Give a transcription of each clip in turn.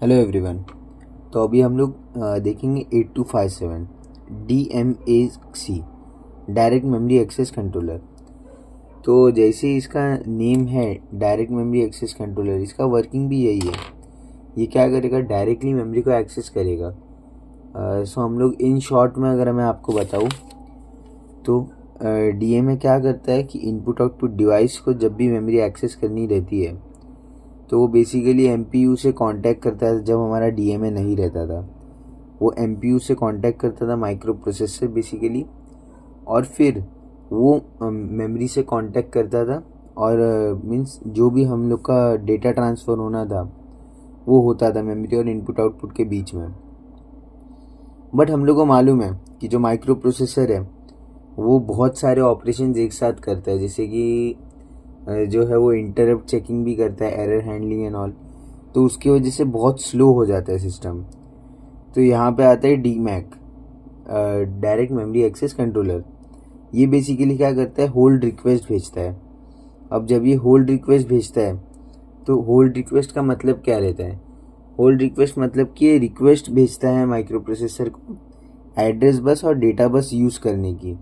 Hello everyone. तो अभी हम लोग देखेंगे 8257 DMAC direct memory access controller. तो जैसे इसका नेम है डायरेक्ट मेमोरी एक्सेस कंट्रोलर, इसका वर्किंग भी यही है। ये क्या करेगा, डायरेक्टली मेमोरी को एक्सेस करेगा। सो हम लोग इन शॉर्ट में अगर मैं आपको बताऊँ तो DMA क्या करता है कि इनपुट आउटपुट डिवाइस को जब भी मेमोरी एक्सेस करनी रहती है तो वो बेसिकली MPU से कांटेक्ट करता है। जब हमारा DMA नहीं रहता था वो MPU से कांटेक्ट करता था, माइक्रो प्रोसेसर बेसिकली, और फिर वो मेमोरी से कांटेक्ट करता था और मीन्स जो भी हम लोग का डेटा ट्रांसफ़र होना था वो होता था मेमोरी और इनपुट आउटपुट के बीच में। बट हम लोग को मालूम है कि जो माइक्रो प्रोसेसर है वो बहुत सारे ऑपरेशंस एक साथ करता है, जैसे कि जो है वो इंटरप्ट चेकिंग भी करता है, एरर हैंडलिंग एंड ऑल। तो उसकी वजह से बहुत स्लो हो जाता है सिस्टम। तो यहाँ पे आता है DMAC, direct memory access controller. ये बेसिकली क्या करता है, होल्ड रिक्वेस्ट भेजता है। अब जब ये होल्ड रिक्वेस्ट भेजता है तो होल्ड रिक्वेस्ट का मतलब क्या रहता है, होल्ड रिक्वेस्ट मतलब कि ये रिक्वेस्ट भेजता है माइक्रो प्रोसेसर को एड्रेस बस और डेटा बस यूज़ करने की।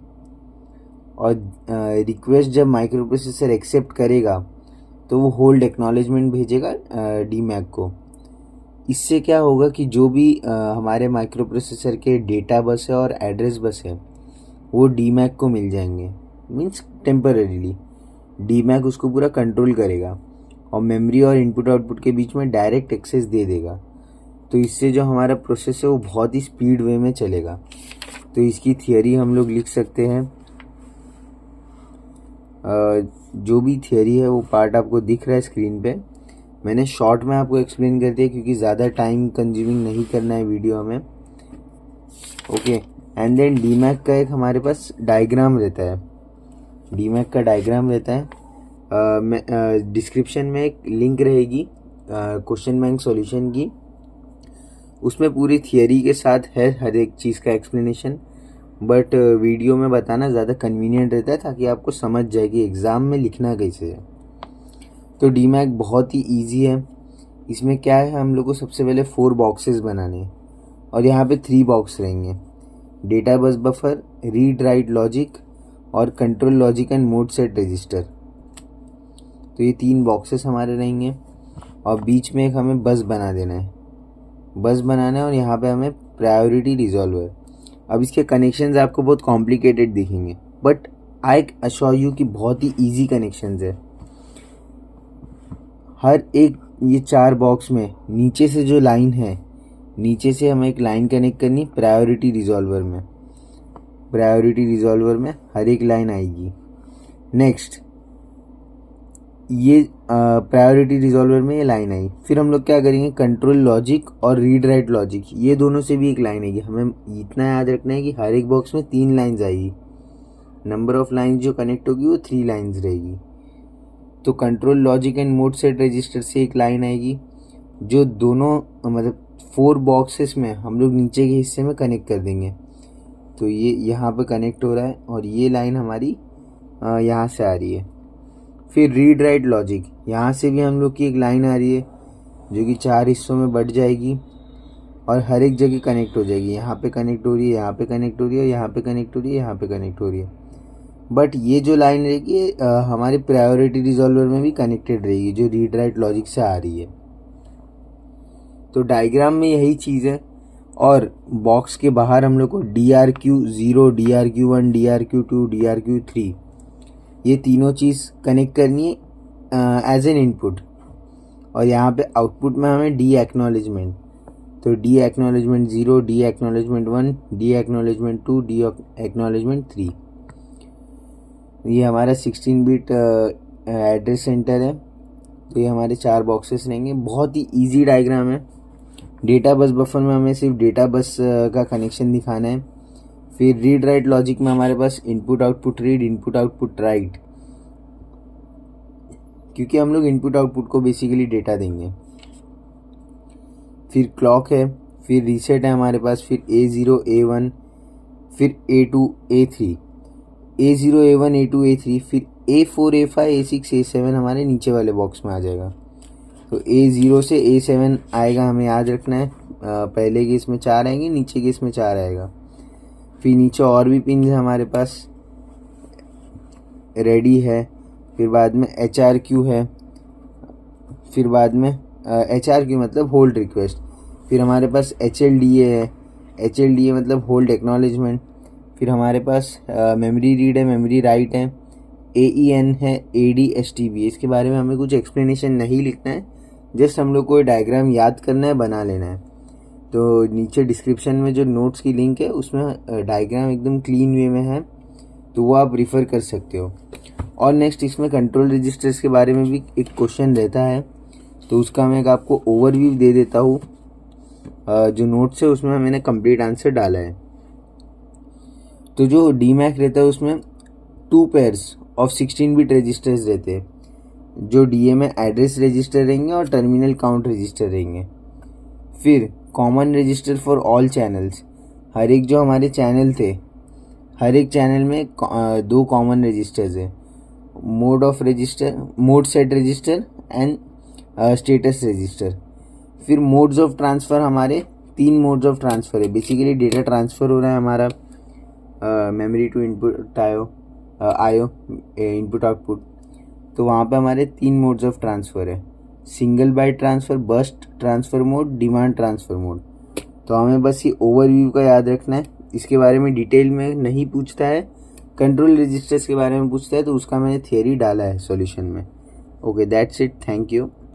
और रिक्वेस्ट जब माइक्रो प्रोसेसर एक्सेप्ट करेगा तो वो होल्ड एक्नॉलेजमेंट भेजेगा DMAC को। इससे क्या होगा कि जो भी हमारे माइक्रो प्रोसेसर के डेटा बस है और एड्रेस बस है वो DMAC को मिल जाएंगे, मीन्स टेम्पररीली DMAC उसको पूरा कंट्रोल करेगा और मेमोरी और इनपुट आउटपुट के बीच में डायरेक्ट एक्सेस दे देगा। तो इससे जो हमारा प्रोसेस है वो बहुत ही स्पीड वे में चलेगा। तो इसकी थियरी हम लोग लिख सकते हैं। जो भी थियरी है वो पार्ट आपको दिख रहा है स्क्रीन पे। मैंने शॉर्ट में आपको एक्सप्लेन कर दिया क्योंकि ज़्यादा टाइम कंज्यूमिंग नहीं करना है वीडियो में। ओके, एंड देन DMAC का एक हमारे पास डायग्राम रहता है। DMAC का डायग्राम रहता है, डिस्क्रिप्शन में एक लिंक रहेगी क्वेश्चन बैंक सॉल्यूशन की, उसमें पूरी थियरी के साथ है हर एक चीज़ का एक्सप्लेनेशन। बट वीडियो में बताना ज़्यादा कन्वीनियंट रहता है ताकि आपको समझ जाए कि एग्ज़ाम में लिखना कैसे है। तो DMAC बहुत ही इजी है। इसमें क्या है, हम लोग को सबसे पहले 4 बॉक्सेस बनाने हैं और यहाँ पे 3 बॉक्स रहेंगे, data bus buffer, read write logic और control logic and mode set register. तो ये 3 बॉक्सेस हमारे रहेंगे और बीच में एक हमें बस बना देना है, बस बनाना है और यहाँ पे हमें प्रायोरिटी रिजॉल्वर। अब इसके कनेक्शंस आपको बहुत कॉम्प्लिकेटेड दिखेंगे बट आई अश्योर यू कि बहुत ही इजी कनेक्शंस है। हर एक ये 4 बॉक्स में नीचे से जो लाइन है, नीचे से हमें एक लाइन कनेक्ट करनी प्रायोरिटी रिजॉल्वर में। प्रायोरिटी रिजॉल्वर में हर एक लाइन आएगी। नेक्स्ट ये प्रायोरिटी रिजॉल्वर में ये लाइन आई, फिर हम लोग क्या करेंगे, कंट्रोल लॉजिक और रीड राइट लॉजिक, ये दोनों से भी एक लाइन आएगी। हमें इतना याद रखना है कि हर एक बॉक्स में 3 लाइन्स आएगी। नंबर ऑफ लाइन्स जो कनेक्ट होगी वो 3 लाइन्स रहेगी। तो control logic and mode set register से एक लाइन आएगी जो दोनों मतलब 4 बॉक्सेस में हम लोग नीचे के हिस्से में कनेक्ट कर देंगे। तो ये यहाँ पे कनेक्ट हो रहा है और ये लाइन हमारी यहाँ से आ रही है। फिर रीड राइट लॉजिक, यहाँ से भी हम लोग की एक लाइन आ रही है जो कि 4 हिस्सों में बट जाएगी और हर एक जगह कनेक्ट हो जाएगी। यहाँ पे कनेक्ट हो रही है, यहाँ पे कनेक्ट हो रही है, यहाँ पे कनेक्ट हो रही है, यहाँ पे कनेक्ट हो रही है। बट ये जो लाइन रहेगी हमारे प्रायोरिटी रिजॉल्वर में भी कनेक्टेड रहेगी जो रीड राइट लॉजिक से आ रही है। तो डायग्राम में यही चीज़ है। और बॉक्स के बाहर हम लोग को DRQ0, DRQ1, DRQ2, DRQ3 ये तीनों चीज़ कनेक्ट करनी है एज एन इनपुट। और यहाँ पे आउटपुट में हमें डी एक्नॉलेजमेंट, तो D acknowledgement 0, D acknowledgement 1, D acknowledgement 2, D acknowledgement 3। ये हमारा 16 बिट एड्रेस सेंटर है। तो ये हमारे 4 बॉक्सेस रहेंगे। बहुत ही इजी डायग्राम है। डेटा बस बफर में हमें सिर्फ डेटा बस का कनेक्शन दिखाना है। फिर रीड राइट लॉजिक में हमारे पास input output read, input output write, क्योंकि हम लोग इनपुट आउटपुट को बेसिकली डेटा देंगे। फिर क्लॉक है, फिर रीसेट है हमारे पास, फिर A0, A1, फिर A2, A3, A0, A1, A2, A3, फिर A4, A5, A6, A7 हमारे नीचे वाले बॉक्स में आ जाएगा। तो A0 से A7 आएगा, हमें याद रखना है। पहले केस में 4 आएंगे, नीचे केस में 4 आएगा। फिर नीचे और भी पिन है हमारे पास, रेडी है। फिर बाद में HRQ है। फिर बाद में HRQ मतलब होल्ड रिक्वेस्ट। फिर हमारे पास HLDA है, HLDA मतलब होल्ड एक्नॉलेजमेंट। फिर हमारे पास मेमोरी रीड है, मेमोरी राइट है। AEN है, ADSTB। इसके बारे में हमें कुछ एक्सप्लेनेशन नहीं लिखना है, जस्ट हम लोग को डायग्राम याद करना है, बना लेना है। तो नीचे डिस्क्रिप्शन में जो नोट्स की लिंक है उसमें डायग्राम एकदम क्लीन वे में है, तो वो आप रिफ़र कर सकते हो। और नेक्स्ट इसमें कंट्रोल रजिस्टर्स के बारे में भी एक क्वेश्चन रहता है, तो उसका मैं एक आपको ओवरव्यू दे देता हूँ। जो नोट्स है उसमें मैंने कंप्लीट आंसर डाला है। तो जो डीमैक रहता है उसमें 2 पेयर्स ऑफ 16 बिट रजिस्टर्स रहते हैं। जो डीए में एड्रेस रजिस्टर रहेंगे और टर्मिनल काउंट रजिस्टर रहेंगे। फिर common register for all channels, हर एक जो हमारे चैनल थे, हर एक चैनल में 2 कॉमन रजिस्टर्स है। Mode of register, mode set register and status register. फिर मोड्स ऑफ ट्रांसफ़र, हमारे 3 मोड्स ऑफ ट्रांसफ़र है। बेसिकली डेटा ट्रांसफ़र हो रहा है हमारा memory to input IO input output, तो वहाँ पे हमारे 3 मोड्स ऑफ ट्रांसफ़र है। Single byte transfer, burst transfer mode, demand transfer mode. तो हमें बस ये ओवरव्यू का याद रखना है, इसके बारे में डिटेल में नहीं पूछता है। कंट्रोल रजिस्टर्स के बारे में पूछता है, तो उसका मैंने थियरी डाला है सॉल्यूशन में। Okay, that's it, thank you.